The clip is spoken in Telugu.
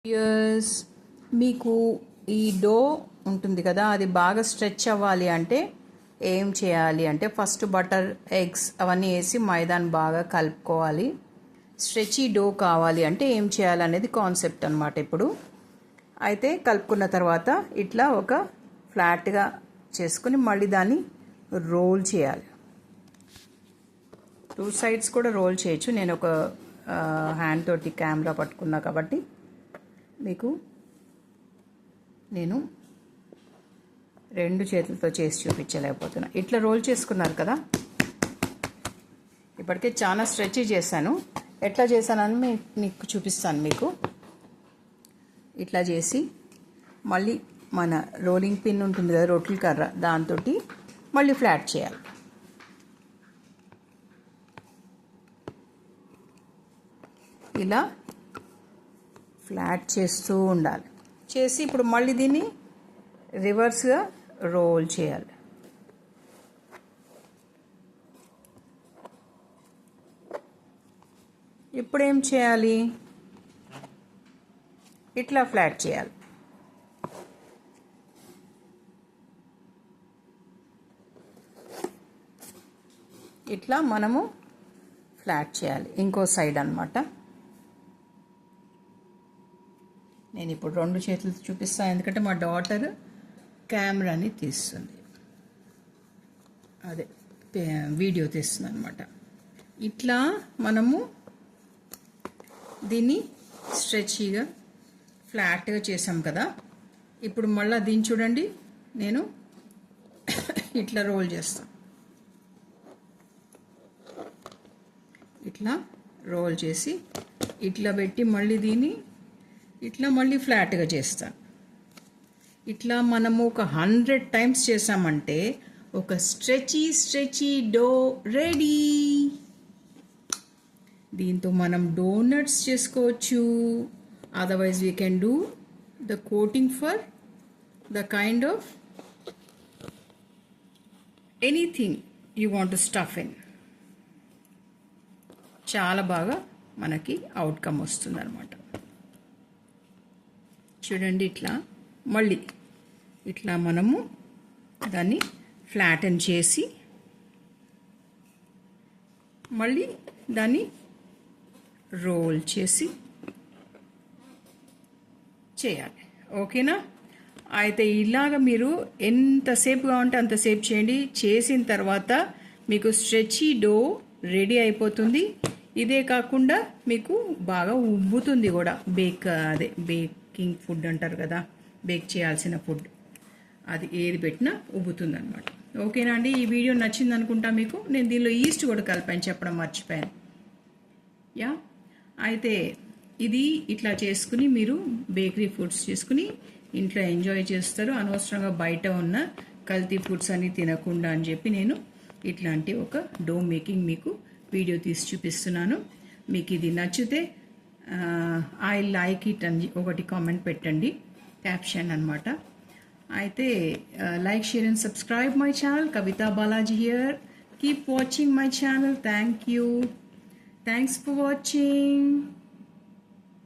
ఇయర్స్ మీకు ఈ డో ఉంటుంది కదా, అది బాగా స్ట్రెచ్ అవ్వాలి అంటే ఏం చేయాలి అంటే ఫస్ట్ బటర్, ఎగ్స్ అవన్నీ వేసి మైదాని బాగా కలుపుకోవాలి. స్ట్రెచీ డో కావాలి అంటే ఏం చేయాలనేది కాన్సెప్ట్ అనమాట. ఇప్పుడు అయితే కలుపుకున్న తర్వాత ఇట్లా ఒక ఫ్లాట్గా చేసుకుని మళ్ళీ దాన్ని రోల్ చేయాలి. 2 సైడ్స్ కూడా రోల్ చేయొచ్చు. నేను ఒక హ్యాండ్ తోటి కెమెరా పట్టుకున్నా కాబట్టి మీకు నేను 2 చేతులతో చేసి చూపించలేకపోతున్నా. ఇట్లా రోల్ చేసుకున్నారు కదా, ఇప్పటికే చాలా స్ట్రెచ్ చేశాను. ఎట్లా చేశానని మీకు చూపిస్తాను. మీకు ఇట్లా చేసి మళ్ళీ మన రోలింగ్ పిన్ ఉంటుంది కదా, రొట్టెల కర్ర, దాంతో మళ్ళీ ఫ్లాట్ చేయాలి. ఇలా ఫ్లాట్ చేస్తూ ఉండాలి. చేసి ఇప్పుడు మళ్ళీ దీన్ని రివర్స్గా రోల్ చేయాలి. ఇప్పుడు ఏం చేయాలి, ఇట్లా ఫ్లాట్ చేయాలి. ఇట్లా మనము ఫ్లాట్ చేయాలి. ఇంకో సైడ్ అన్నమాట. నేను ఇప్పుడు 2 చేతులతో చూపిస్తాను, ఎందుకంటే మా డాటర్ కెమెరాని తీస్తుంది, అదే వీడియో తీస్తుంది అనమాట. ఇట్లా మనము దీన్ని స్ట్రెచీగా ఫ్లాట్గా చేసాం కదా. ఇప్పుడు మళ్ళీ దీన్ని చూడండి, నేను ఇట్లా రోల్ చేస్తాను. ఇట్లా రోల్ చేసి ఇట్లా పెట్టి మళ్ళీ దీన్ని ఇట్లా మళ్ళీ ఫ్లాట్గా చేస్తాను. ఇట్లా మనము ఒక 100 టైమ్స్ చేసామంటే ఒక స్ట్రెచీ డో రెడీ. దీంతో మనం డోనట్స్ చేసుకోవచ్చు. Otherwise we can do the coating for the kind of anything you want to stuff in. చాలా బాగా మనకి అవుట్కమ్ వస్తుంది అనమాట. చూడండి, ఇట్లా మళ్ళీ ఇట్లా మనము దాన్ని ఫ్లాటన్ చేసి మళ్ళీ దాన్ని రోల్ చేసి చేయాలి. ఓకేనా? అయితే ఇలాగ మీరు ఎంతసేపు కావాలంటే అంతసేపు చేయండి. చేసిన తర్వాత మీకు స్ట్రెచీ డో రెడీ అయిపోతుంది. ఇదే కాకుండా మీకు బాగా ఉబ్బుతుంది కూడా. బేకింగ్ ఫుడ్ అంటారు కదా, బేక్ చేయాల్సిన ఫుడ్, అది ఏది పెట్టినా ఉబ్బుతుంది అనమాట. ఓకేనా అండి? ఈ వీడియో నచ్చింది అనుకుంటా మీకు. నేను దీనిలో ఈస్ట్ కూడా కలిపాను, చెప్పడం మర్చిపోయాను. అయితే ఇది ఇట్లా చేసుకుని మీరు బేకరీ ఫుడ్స్ చేసుకుని ఇంట్లో ఎంజాయ్ చేస్తారు. అనవసరంగా బయట ఉన్న కల్తీ ఫుడ్స్ అన్ని తినకుండా అని చెప్పి నేను ఇట్లాంటి ఒక డో మేకింగ్ మీకు వీడియో తీసి చూపిస్తున్నాను. మీకు ఇది నచ్చితే ఐ లైక్ ఇట్ అని ఒకటి కామెంట్ పెట్టండి, క్యాప్షన్ అనమాట. అయితే like, share and subscribe my channel. Kavitha Balaji here. Keep watching my channel. Thank you. Thanks for watching.